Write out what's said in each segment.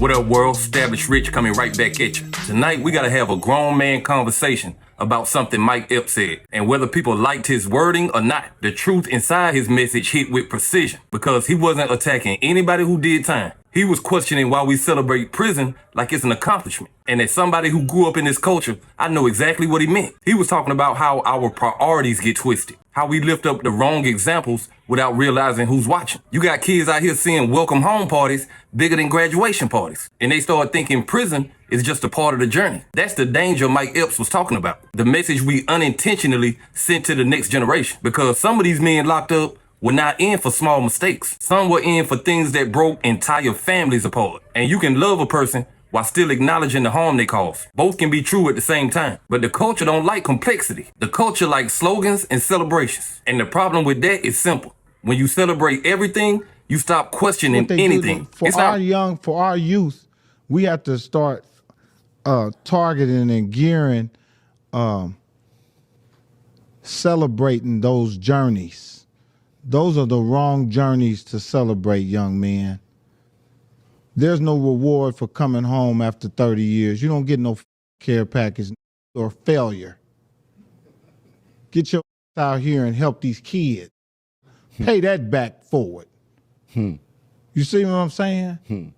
What up, world? Established Rich coming right back at you. Tonight, we gotta have a grown man conversation about something Mike Epps said. And whether people liked his wording or not, the truth inside his message hit with precision because he wasn't attacking anybody who did time. He was questioning why we celebrate prison like it's an accomplishment. And as somebody who grew up in this culture, I know exactly what he meant. He was talking about how our priorities get twisted, how we lift up the wrong examples without realizing who's watching. You got kids out here seeing welcome home parties bigger than graduation parties, and they start thinking prison is just a part of the journey. That's the danger Mike Epps was talking about. The message we unintentionally sent to the next generation, because some of these men locked up were not in for small mistakes. Some were in for things that broke entire families apart. And you can love a person while still acknowledging the harm they cause. Both can be true at the same time. But the culture don't like complexity. The culture likes slogans and celebrations. And the problem with that is simple. When you celebrate everything, you stop questioning anything. For our youth, we have to start targeting and gearing, celebrating those journeys. Those are the wrong journeys to celebrate, young men. There's no reward for coming home after 30 years. You don't get no care package or failure. Get your out here and help these kids. Pay that back forward. You see what I'm saying?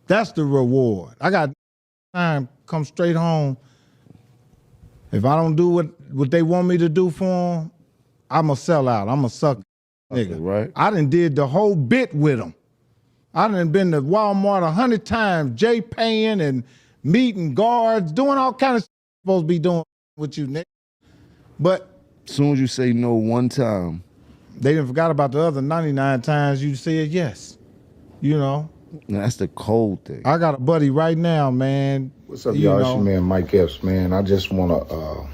That's the reward. I got time come straight home. If I don't do what they want me to do for them, I'm a sellout. I'm a sucker. Nigga. Right. I done did the whole bit with them. I done been to Walmart 100 times, Jay paying and meeting guards, doing all kind of shit supposed to be doing with you, nigga. But as soon as you say no one time, they done forgot about the other 99 times you said yes. You know. That's the cold thing. I got a buddy right now, man. What's up, y'all? It's your man, Mike Epps, man. I just want to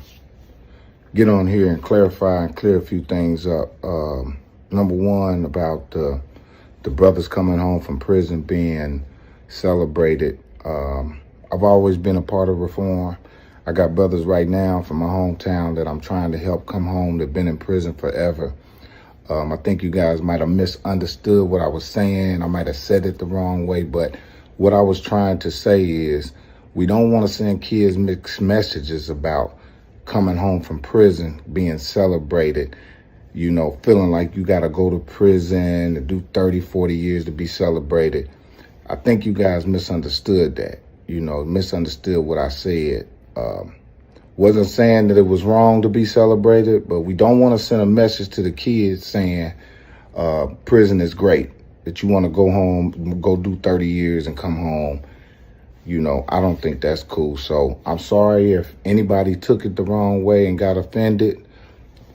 get on here and clarify and clear a few things up. Number one, about the brothers coming home from prison being celebrated. I've always been a part of reform. I got brothers right now from my hometown that I'm trying to help come home. They've been in prison forever. I think you guys might have misunderstood what I was saying. I might have said it the wrong way, but what I was trying to say is we don't want to send kids mixed messages about coming home from prison being celebrated. You know, feeling like you got to go to prison and do 30, 40 years to be celebrated. I think you guys misunderstood that, misunderstood what I said. Wasn't saying that it was wrong to be celebrated, but we don't want to send a message to the kids saying prison is great, that you want to go home, go do 30 years and come home. I don't think that's cool. So I'm sorry if anybody took it the wrong way and got offended.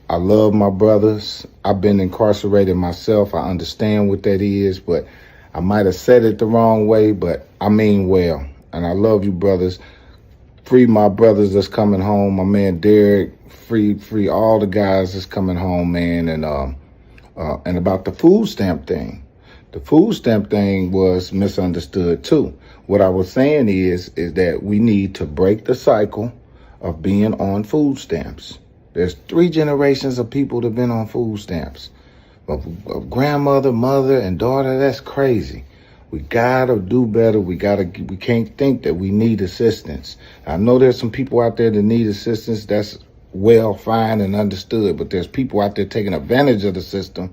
I love my brothers. I've been incarcerated myself. I understand what that is, but I might have said it the wrong way, but I mean well. And I love you, brothers. Free my brothers that's coming home. My man Derek, free all the guys that's coming home, man. And about the food stamp thing. The food stamp thing was misunderstood too. What I was saying is that we need to break the cycle of being on food stamps. There's 3 generations of people that have been on food stamps. Of grandmother, mother, and daughter, that's crazy. We gotta do better. We can't think that we need assistance. I know there's some people out there that need assistance. That's well, fine, and understood. But there's people out there taking advantage of the system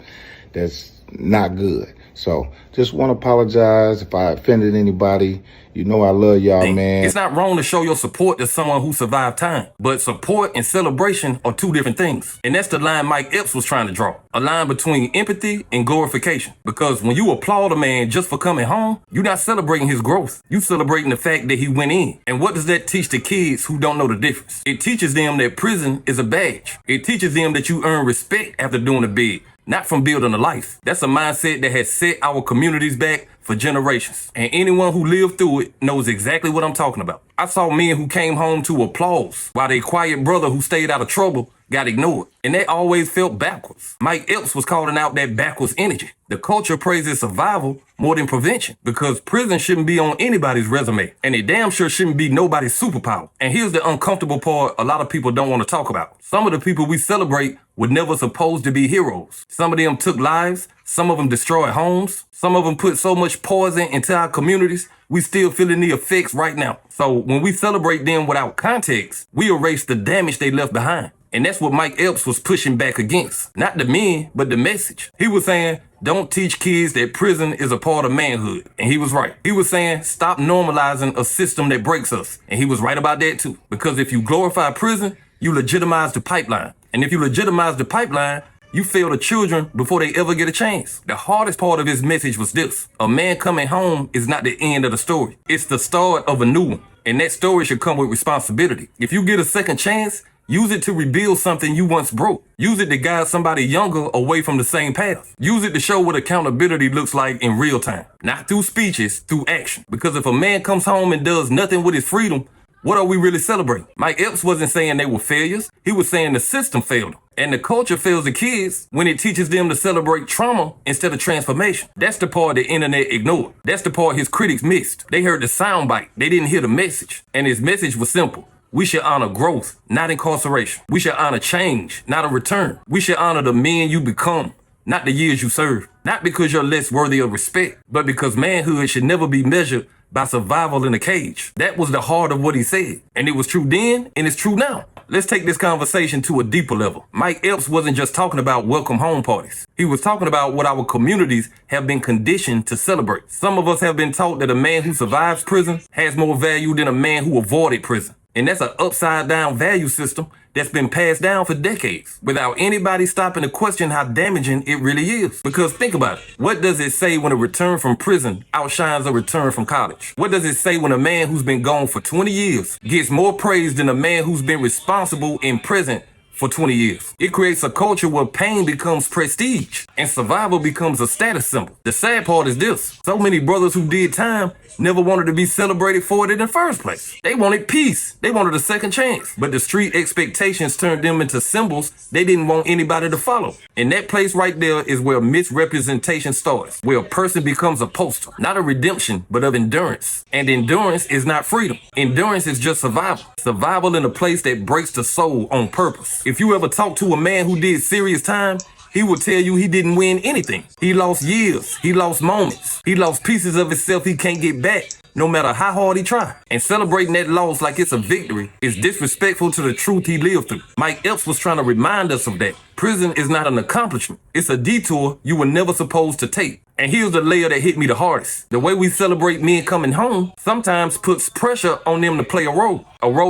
that's not good. So just want to apologize if I offended anybody. I love y'all, man. It's not wrong to show your support to someone who survived time, but support and celebration are 2 different things. And that's the line Mike Epps was trying to draw, a line between empathy and glorification. Because when you applaud a man just for coming home, you're not celebrating his growth. You're celebrating the fact that he went in. And what does that teach the kids who don't know the difference? It teaches them that prison is a badge. It teaches them that you earn respect after doing a bid, not from building a life. That's a mindset that has set our communities back for generations. And anyone who lived through it knows exactly what I'm talking about. I saw men who came home to applause while their quiet brother who stayed out of trouble got ignored. And that always felt backwards. Mike Epps was calling out that backwards energy. The culture praises survival more than prevention because prison shouldn't be on anybody's resume and it damn sure shouldn't be nobody's superpower. And here's the uncomfortable part a lot of people don't want to talk about. Some of the people we celebrate were never supposed to be heroes. Some of them took lives. Some of them destroyed homes. Some of them put so much poison into our communities, we still feeling the effects right now. So when we celebrate them without context, we erase the damage they left behind. And that's what Mike Epps was pushing back against. Not the men, but the message. He was saying, don't teach kids that prison is a part of manhood. And he was right. He was saying, stop normalizing a system that breaks us. And he was right about that too. Because if you glorify prison, you legitimize the pipeline. And if you legitimize the pipeline, you fail the children before they ever get a chance. The hardest part of his message was this. A man coming home is not the end of the story. It's the start of a new one. And that story should come with responsibility. If you get a second chance, use it to rebuild something you once broke. Use it to guide somebody younger away from the same path. Use it to show what accountability looks like in real time. Not through speeches, through action. Because if a man comes home and does nothing with his freedom, what are we really celebrating? Mike Epps wasn't saying they were failures. He was saying the system failed them. And the culture fails the kids when it teaches them to celebrate trauma instead of transformation. That's the part the internet ignored. That's the part his critics missed. They heard the soundbite. They didn't hear the message. And his message was simple. We should honor growth, not incarceration. We should honor change, not a return. We should honor the men you become, not the years you serve. Not because you're less worthy of respect, but because manhood should never be measured by survival in a cage. That was the heart of what he said. And it was true then, and it's true now. Let's take this conversation to a deeper level. Mike Epps wasn't just talking about welcome home parties. He was talking about what our communities have been conditioned to celebrate. Some of us have been taught that a man who survives prison has more value than a man who avoided prison. And that's an upside down value system that's been passed down for decades without anybody stopping to question how damaging it really is. Because think about it. What does it say when a return from prison outshines a return from college? What does it say when a man who's been gone for 20 years gets more praise than a man who's been responsible in prison for 20 years? It creates a culture where pain becomes prestige and survival becomes a status symbol. The sad part is this. So many brothers who did time never wanted to be celebrated for it in the first place. They wanted peace. They wanted a second chance. But the street expectations turned them into symbols they didn't want anybody to follow. And that place right there is where misrepresentation starts, where a person becomes a poster, not a redemption, but of endurance. And endurance is not freedom. Endurance is just survival. Survival in a place that breaks the soul on purpose. If you ever talk to a man who did serious time, he will tell you he didn't win anything. He lost years. He lost moments. He lost pieces of himself he can't get back, no matter how hard he tried. And celebrating that loss like it's a victory is disrespectful to the truth he lived through. Mike Epps was trying to remind us of that. Prison is not an accomplishment. It's a detour you were never supposed to take. And here's the layer that hit me the hardest. The way we celebrate men coming home sometimes puts pressure on them to play a role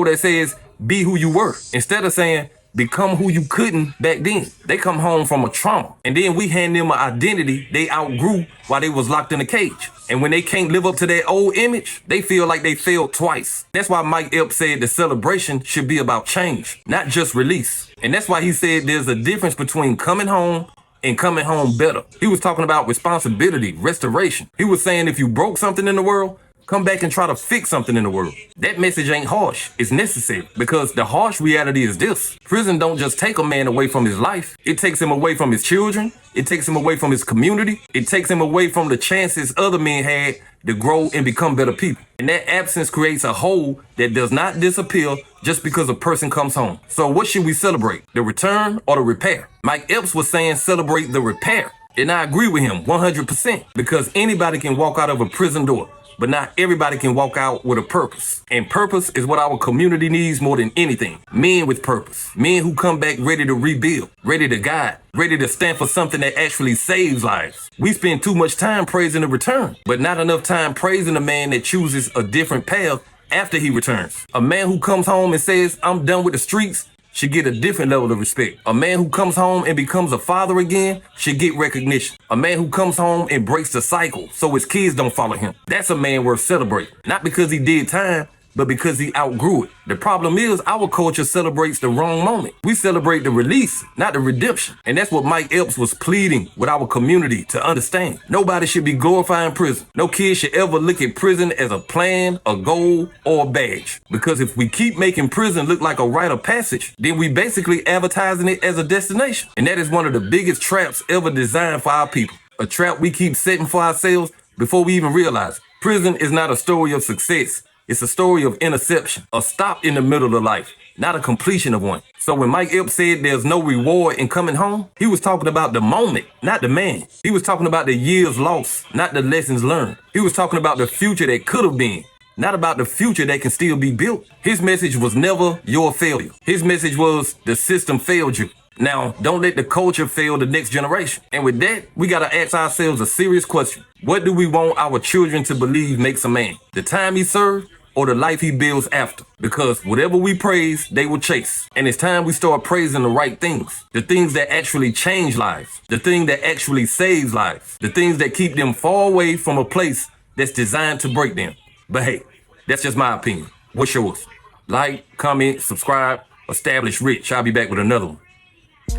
that says, be who you were, instead of saying, become who you couldn't back then. They come home from a trauma, and then we hand them an identity they outgrew while they was locked in a cage. And when they can't live up to that old image, they feel like they failed twice. That's why Mike Epps said the celebration should be about change, not just release. And that's why he said there's a difference between coming home and coming home better. He was talking about responsibility, restoration. He was saying if you broke something in the world, come back and try to fix something in the world. That message ain't harsh. It's necessary, because the harsh reality is this. Prison don't just take a man away from his life. It takes him away from his children. It takes him away from his community. It takes him away from the chances other men had to grow and become better people. And that absence creates a hole that does not disappear just because a person comes home. So what should we celebrate? The return or the repair? Mike Epps was saying celebrate the repair. And I agree with him 100%, because anybody can walk out of a prison door, but not everybody can walk out with a purpose. And purpose is what our community needs more than anything. Men with purpose. Men who come back ready to rebuild, ready to guide, ready to stand for something that actually saves lives. We spend too much time praising the return, but not enough time praising the man that chooses a different path after he returns. A man who comes home and says, I'm done with the streets, should get a different level of respect. A man who comes home and becomes a father again should get recognition. A man who comes home and breaks the cycle so his kids don't follow him. That's a man worth celebrating. Not because he did time, but because he outgrew it. The problem is our culture celebrates the wrong moment. We celebrate the release, not the redemption. And that's what Mike Epps was pleading with our community to understand. Nobody should be glorifying prison. No kid should ever look at prison as a plan, a goal, or a badge. Because if we keep making prison look like a rite of passage, then we basically advertising it as a destination. And that is one of the biggest traps ever designed for our people. A trap we keep setting for ourselves before we even realize it. Prison is not a story of success. It's a story of interception, a stop in the middle of life, not a completion of one. So when Mike Epps said there's no reward in coming home, he was talking about the moment, not the man. He was talking about the years lost, not the lessons learned. He was talking about the future that could have been, not about the future that can still be built. His message was never your failure. His message was the system failed you. Now, don't let the culture fail the next generation. And with that, we gotta ask ourselves a serious question. What do we want our children to believe makes a man? The time he served or the life he builds after? Because whatever we praise, they will chase. And it's time we start praising the right things. The things that actually change lives. The thing that actually saves lives. The things that keep them far away from a place that's designed to break them. But hey, that's just my opinion. What's yours? Like, comment, subscribe, establish Rich. I'll be back with another one.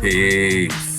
Peace.